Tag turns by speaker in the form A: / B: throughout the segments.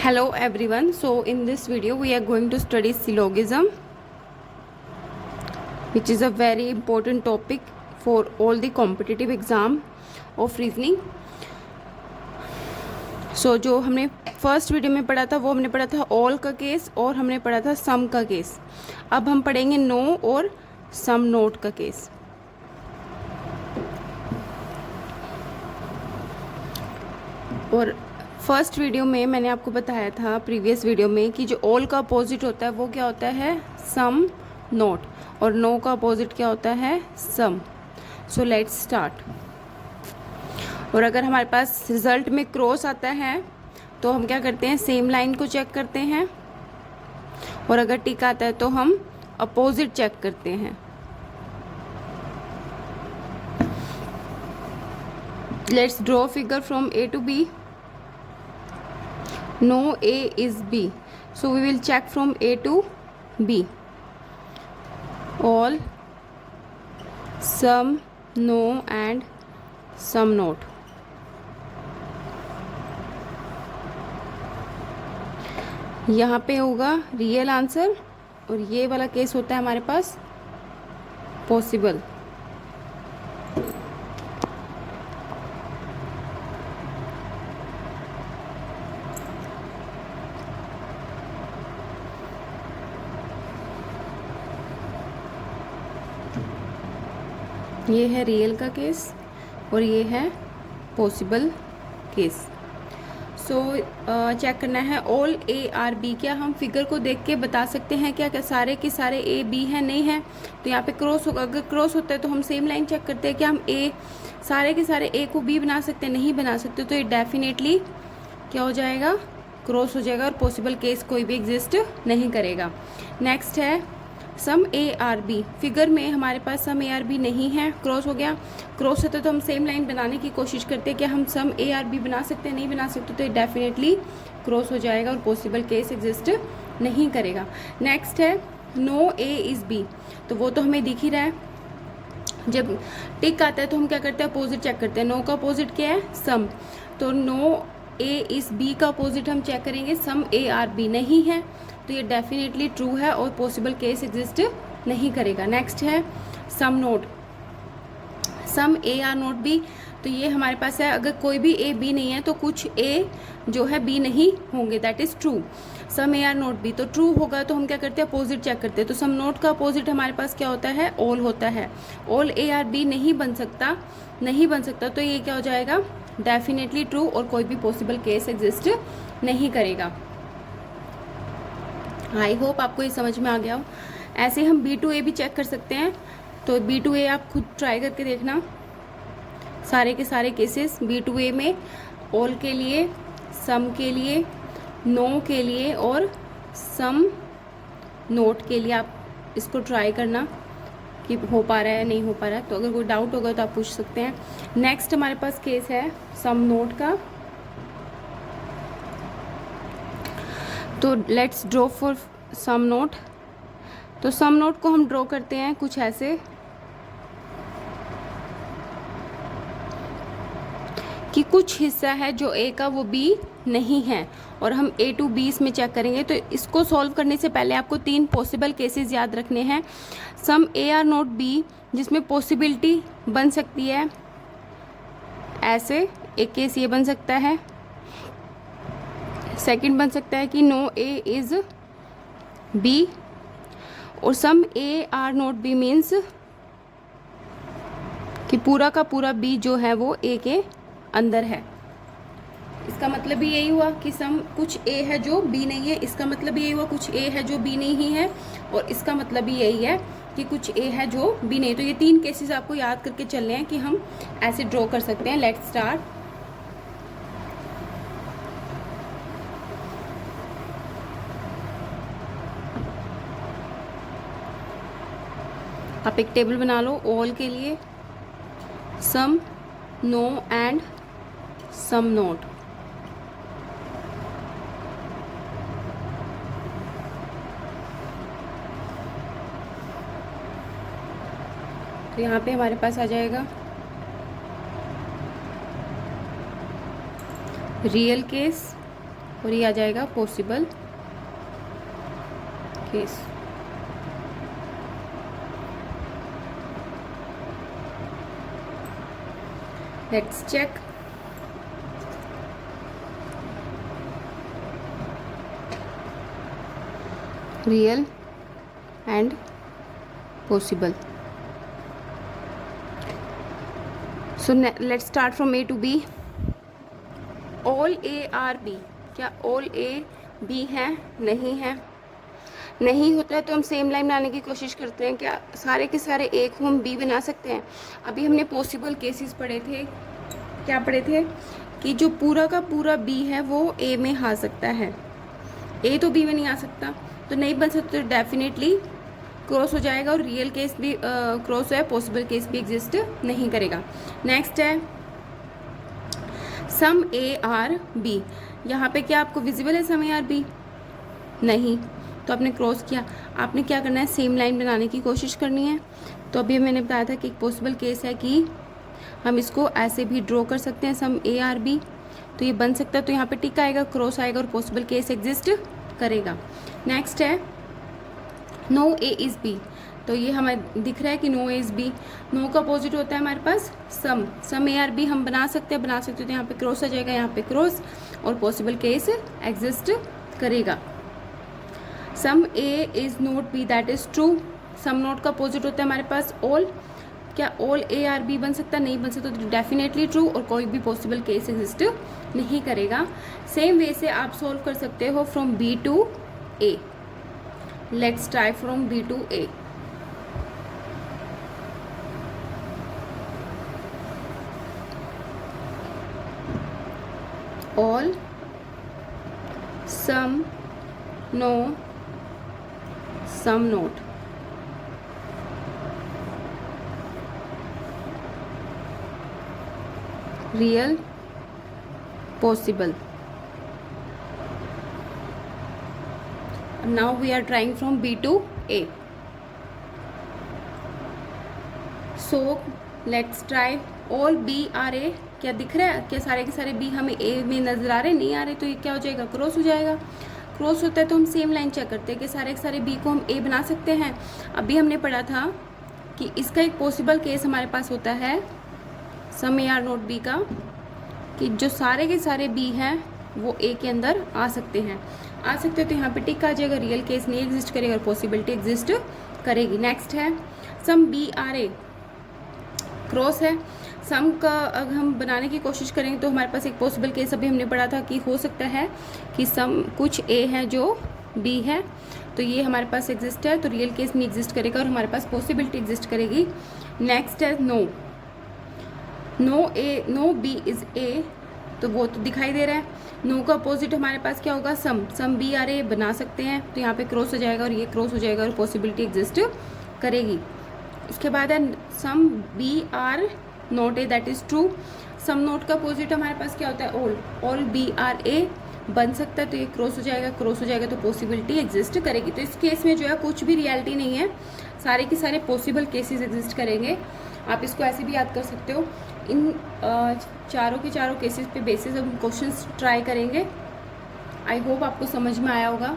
A: Hello everyone. So in this video we are going to study syllogism, which is a very important topic for all the competitive exam of reasoning. So जो हमने first video में पढ़ा था वो हमने पढ़ा था all का केस और हमने पढ़ा था सम का केस. अब हम पढ़ेंगे नो और सम नोट का केस. और फर्स्ट वीडियो में मैंने आपको बताया था प्रीवियस वीडियो में कि जो ऑल का अपोजिट होता है वो क्या होता है, सम नोट, और नो का अपोजिट क्या होता है, सम. सो लेट्स स्टार्ट. और अगर हमारे पास रिजल्ट में क्रॉस आता है तो हम क्या करते हैं, सेम लाइन को चेक करते हैं, और अगर टिक आता है तो हम अपोजिट चेक करते हैं. Let's draw figure from A to B. No A is B, so we will check from A to B. All, sum, no and sum note. यहाँ पे होगा रियल आंसर और ये वाला केस होता है हमारे पास पॉसिबल. ये है रियल का केस और ये है पॉसिबल केस. सो चेक करना है ऑल ए आर बी. क्या हम फिगर को देख के बता सकते हैं क्या सारे के सारे ए बी हैं? नहीं है. तो यहाँ पे क्रॉस होगा. अगर क्रॉस होता है तो हम सेम लाइन चेक करते हैं कि हम ए सारे के सारे ए को बी बना सकते हैं? नहीं बना सकते. तो ये डेफिनेटली क्या हो जाएगा, क्रॉस हो जाएगा और पॉसिबल केस कोई भी एग्जिस्ट नहीं करेगा. नेक्स्ट है सम ए आर बी. फिगर में हमारे पास सम ए आर बी नहीं है, क्रॉस हो गया. क्रॉस होता है तो हम सेम लाइन बनाने की कोशिश करते हैं कि हम सम ए आर बी बना सकते हैं? नहीं बना सकते. तो ये डेफिनेटली क्रॉस हो जाएगा और पॉसिबल केस एग्जिस्ट नहीं करेगा. नेक्स्ट है नो ए इज़ बी. तो वो तो हमें दिख ही रहा है. जब टिक आता है तो हम क्या करते हैं, अपोजिट चेक करते हैं. नो का अपोजिट क्या है, सम. तो नो ए इस बी का अपोजिट हम चेक करेंगे, सम ए आर बी नहीं है. तो ये डेफिनेटली ट्रू है और पॉसिबल केस एग्जिस्ट नहीं करेगा. नेक्स्ट है some not. Some A are not B. तो ये हमारे पास है, अगर कोई भी ए बी नहीं है तो कुछ ए जो है बी नहीं होंगे, that is true. Some A are not B तो ट्रू होगा. तो हम क्या करते हैं, अपोजिट चेक करते हैं. तो सम नोट का अपोजिट हमारे पास क्या होता है, ऑल होता है. ऑल ए आर बी नहीं बन सकता, नहीं बन सकता. तो ये क्या हो जाएगा, डेफिनेटली ट्रू और कोई भी पॉसिबल केस एग्जिस्ट नहीं करेगा. आई होप आपको ये समझ में आ गया हो. ऐसे हम बी टू ए भी चेक कर सकते हैं. तो बी टू ए आप खुद ट्राई करके देखना. सारे के सारे केसेस बी टू ए में ऑल के लिए, सम के लिए, नो के लिए और सम नोट के लिए आप इसको ट्राई करना कि हो पा रहा है नहीं हो पा रहा है. तो अगर कोई डाउट होगा तो आप पूछ सकते हैं. नेक्स्ट हमारे पास केस है सम नोट का. तो let's draw for some not. तो सम नोट को हम ड्रॉ करते हैं कुछ ऐसे कि कुछ हिस्सा है जो ए का वो बी नहीं है, और हम ए टू बी इसमें चेक करेंगे. तो इसको सॉल्व करने से पहले आपको 3 पॉसिबल केसेस याद रखने हैं. सम ए आर नोट बी जिसमें पॉसिबिलिटी बन सकती है ऐसे, एक केस ये बन सकता है. सेकंड बन सकता है कि नो ए इज़ बी, और some A are not B means कि पूरा का पूरा बी जो है वो ए के अंदर है. इसका मतलब भी यही हुआ कि सम कुछ ए है जो बी नहीं है. इसका मतलब भी यही हुआ कुछ ए है जो बी नहीं है, और इसका मतलब भी यही है कि कुछ ए है जो बी नहीं. तो ये 3 केसेस आपको याद करके चलने हैं कि हम ऐसे ड्रॉ कर सकते हैं. Let's start. आप एक टेबल बना लो ऑल के लिए, सम, नो एंड सम नोट. तो यहाँ पे हमारे पास आ जाएगा रियल केस, और ये आ जाएगा possible case. Let's check. Real and possible. So let's start from A to B. All A are B, क्या ऑल ए बी है? नहीं है। नहीं होता है तो हम सेम लाइन बनाने की कोशिश करते हैं। क्या सारे के सारे ए को हम बी बना सकते हैं? अभी हमने पॉसिबल केसेस पढ़े थे। क्या पढ़े थे? कि जो पूरा का पूरा बी है वो ए में आ सकता है, ए तो बी में नहीं आ सकता, तो नहीं बन सकता, तो डेफिनेटली क्रॉस हो जाएगा। और रियल केस भी क्रॉस है, पॉसिबल केस भी एग्जिस्ट नहीं करेगा। नेक्स्ट है सम ए आर बी। यहाँ पे क्या आपको विजिबल है सम ए आर बी? नहीं, तो आपने क्रॉस किया। आपने क्या करना है? सेम लाइन बनाने की कोशिश करनी है। तो अभी मैंने बताया था कि एक पॉसिबल केस है कि हम इसको ऐसे भी ड्रॉ कर सकते हैं, सम ए आर बी, तो ये बन सकता है। तो यहाँ पे टिक आएगा, क्रॉस आएगा और पॉसिबल केस एग्जिस्ट करेगा। नेक्स्ट है नो ए इज बी। तो ये हमें दिख रहा है कि no A is B. No का अपोजिट होता है हमारे पास सम ए आर बी। हम बना सकते हैं तो यहाँ पे क्रॉस आ जाएगा, यहाँ पे क्रॉस और पॉसिबल केस एग्जिस्ट करेगा। Some A is not B, that is true. Some not का अपोजिट होता है हमारे पास ऑल। क्या ऑल ए आर बी बन सकता? नहीं बन सकता, तो डेफिनेटली ट्रू और कोई भी पॉसिबल केस एग्जिस्ट नहीं करेगा। सेम वे से आप सोल्व कर सकते हो from B to A. Let's try from B to A. All some no some not. Real possible. now we are trying from B to A. So let's try all B are A। क्या दिख रहा है? क्या सारे के सारे B हमें A में नजर आ रहे? नहीं आ रहे, तो ये क्या हो जाएगा? क्रॉस हो जाएगा। क्रॉस होता है तो हम सेम लाइन चेक करते हैं कि सारे के सारे B को हम A बना सकते हैं। अभी हमने पढ़ा था कि इसका एक पॉसिबल केस हमारे पास होता है सम A R नोट B का, कि जो सारे के सारे B हैं वो A के अंदर आ सकते हैं। तो यहाँ पे टिक आ जाएगा, रियल केस नहीं एग्जिस्ट करेगा और पॉसिबिलिटी एग्जिस्ट करेगी। नेक्स्ट है some B are A. Cross है। सम का अगर हम बनाने की कोशिश करेंगे तो हमारे पास एक पॉसिबल केस अभी हमने पढ़ा था कि हो सकता है कि सम कुछ ए है जो बी है, तो ये हमारे पास एग्जिस्ट है, तो रियल केस नहीं एग्जिस्ट करेगा और हमारे पास पॉसिबिलिटी एग्जिस्ट करेगी। नेक्स्ट है नो बी इज ए, तो वो तो दिखाई दे रहा है। नो का अपोजिट हमारे पास क्या होगा? सम बी आर ए बना सकते हैं, तो यहाँ पे क्रॉस हो जाएगा और ये क्रॉस हो जाएगा और पॉसिबिलिटी एग्जिस्ट करेगी। इसके बाद है some B are not A, that is true. Some not का अपोजिट हमारे पास क्या होता है? ऑल बी आर ए बन सकता है, तो ये क्रॉस हो जाएगा तो पॉसिबिलिटी एग्जिस्ट करेगी। तो इस केस में जो है कुछ भी रियलिटी नहीं है, सारे के सारे पॉसिबल केसेस एग्जिस्ट करेंगे। आप इसको ऐसे भी याद कर सकते हो। इन चारों के चारों केसेस पे बेसिस हम क्वेश्चंस ट्राई करेंगे। आई होप आपको समझ में आया होगा।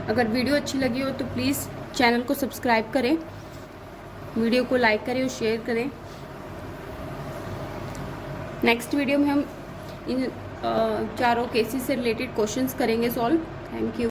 A: अगर वीडियो अच्छी लगी हो तो प्लीज़ चैनल को सब्सक्राइब करें, वीडियो को लाइक करें और शेयर करें। नेक्स्ट वीडियो में हम इन चारों केसेस से रिलेटेड क्वेश्चंस करेंगे सॉल्व। Thank you.